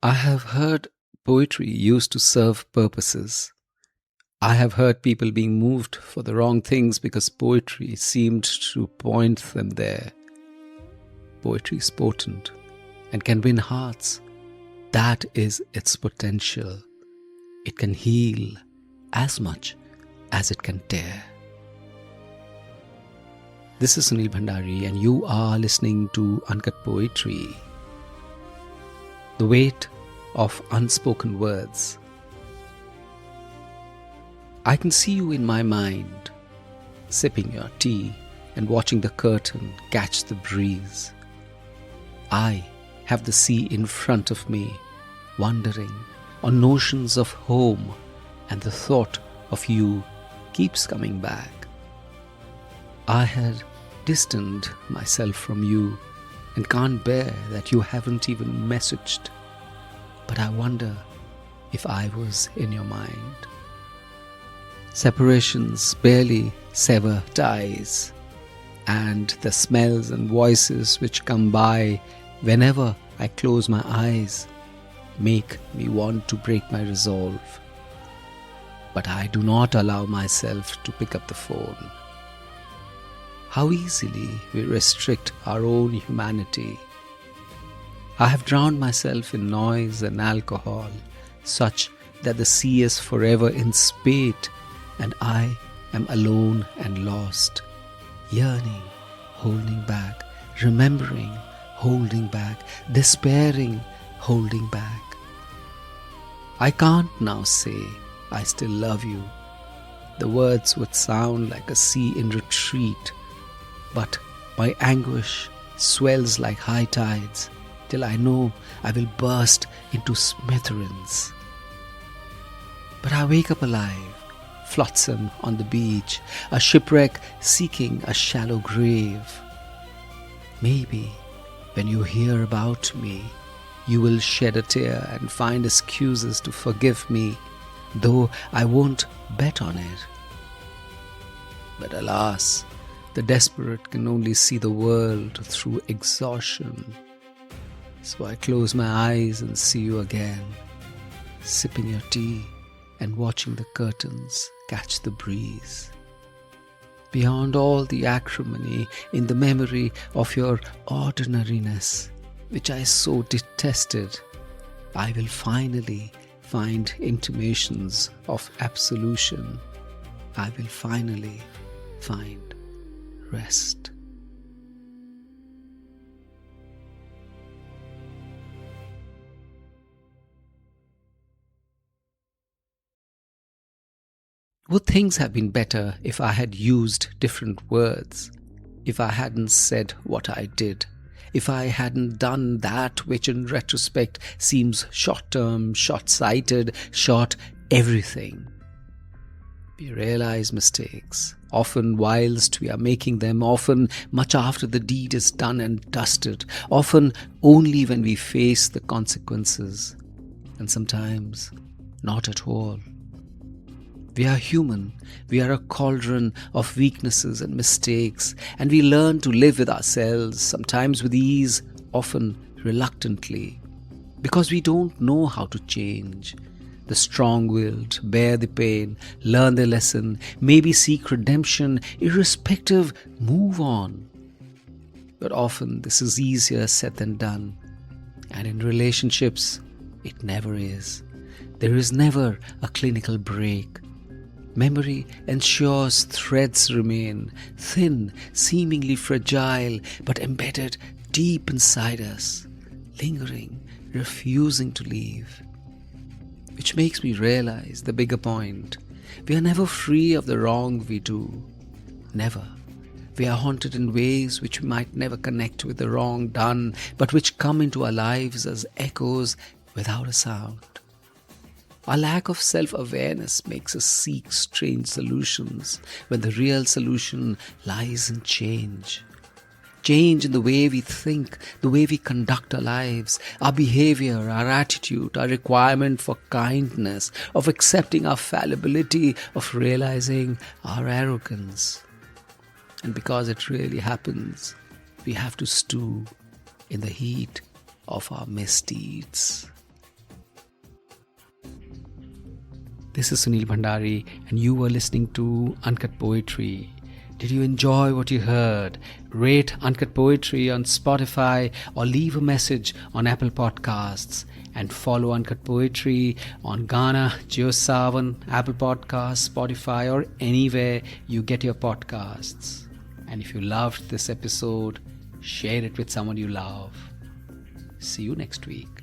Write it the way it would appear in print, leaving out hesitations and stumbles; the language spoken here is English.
I have heard poetry used to serve purposes. I have heard people being moved for the wrong things because poetry seemed to point them there. Poetry is potent and can win hearts. That is its potential. It can heal as much as it can tear. This is Sunil Bhandari, and you are listening to Uncut Poetry. The weight of unspoken words. I can see you in my mind, sipping your tea and watching the curtain catch the breeze. I have the sea in front of me, wondering on notions of home, and the thought of you keeps coming back. I had distanced myself from you and can't bear that you haven't even messaged. But I wonder if I was in your mind. Separations barely sever ties, and the smells and voices which come by whenever I close my eyes make me want to break my resolve. But I do not allow myself to pick up the phone. How easily we restrict our own humanity. I have drowned myself in noise and alcohol, such that the sea is forever in spate, and I am alone and lost, yearning, holding back, remembering, holding back, despairing, holding back. I can't now say I still love you. The words would sound like a sea in retreat, but my anguish swells like high tides till I know I will burst into smithereens. But I wake up alive, flotsam on the beach, a shipwreck seeking a shallow grave. Maybe when you hear about me, you will shed a tear and find excuses to forgive me, though I won't bet on it. But alas, the desperate can only see the world through exhaustion. So I close my eyes and see you again, sipping your tea and watching the curtains catch the breeze. Beyond all the acrimony in the memory of your ordinariness, which I so detested, I will finally find intimations of absolution. I will finally find rest. Would things have been better if I had used different words? If I hadn't said what I did? If I hadn't done that which in retrospect seems short-term, short-sighted, short everything? We realize mistakes, often whilst we are making them, often much after the deed is done and dusted, often only when we face the consequences, and sometimes not at all. We are human, we are a cauldron of weaknesses and mistakes, and we learn to live with ourselves, sometimes with ease, often reluctantly, because we don't know how to change. The strong-willed bear the pain, learn their lesson, maybe seek redemption, irrespective, move on. But often this is easier said than done, and in relationships, it never is. There is never a clinical break. Memory ensures threads remain, thin, seemingly fragile, but embedded deep inside us, lingering, refusing to leave. Which makes me realize the bigger point. We are never free of the wrong we do. Never. We are haunted in ways which we might never connect with the wrong done, but which come into our lives as echoes without a sound. Our lack of self-awareness makes us seek strange solutions when the real solution lies in change. Change in the way we think, the way we conduct our lives, our behavior, our attitude, our requirement for kindness, of accepting our fallibility, of realizing our arrogance. And because it really happens, we have to stew in the heat of our misdeeds. This is Sunil Bhandari, and you were listening to Uncut Poetry. Did you enjoy what you heard? Rate Uncut Poetry on Spotify or leave a message on Apple Podcasts. And follow Uncut Poetry on Ghana, JioSaavn, Apple Podcasts, Spotify, or anywhere you get your podcasts. And if you loved this episode, share it with someone you love. See you next week.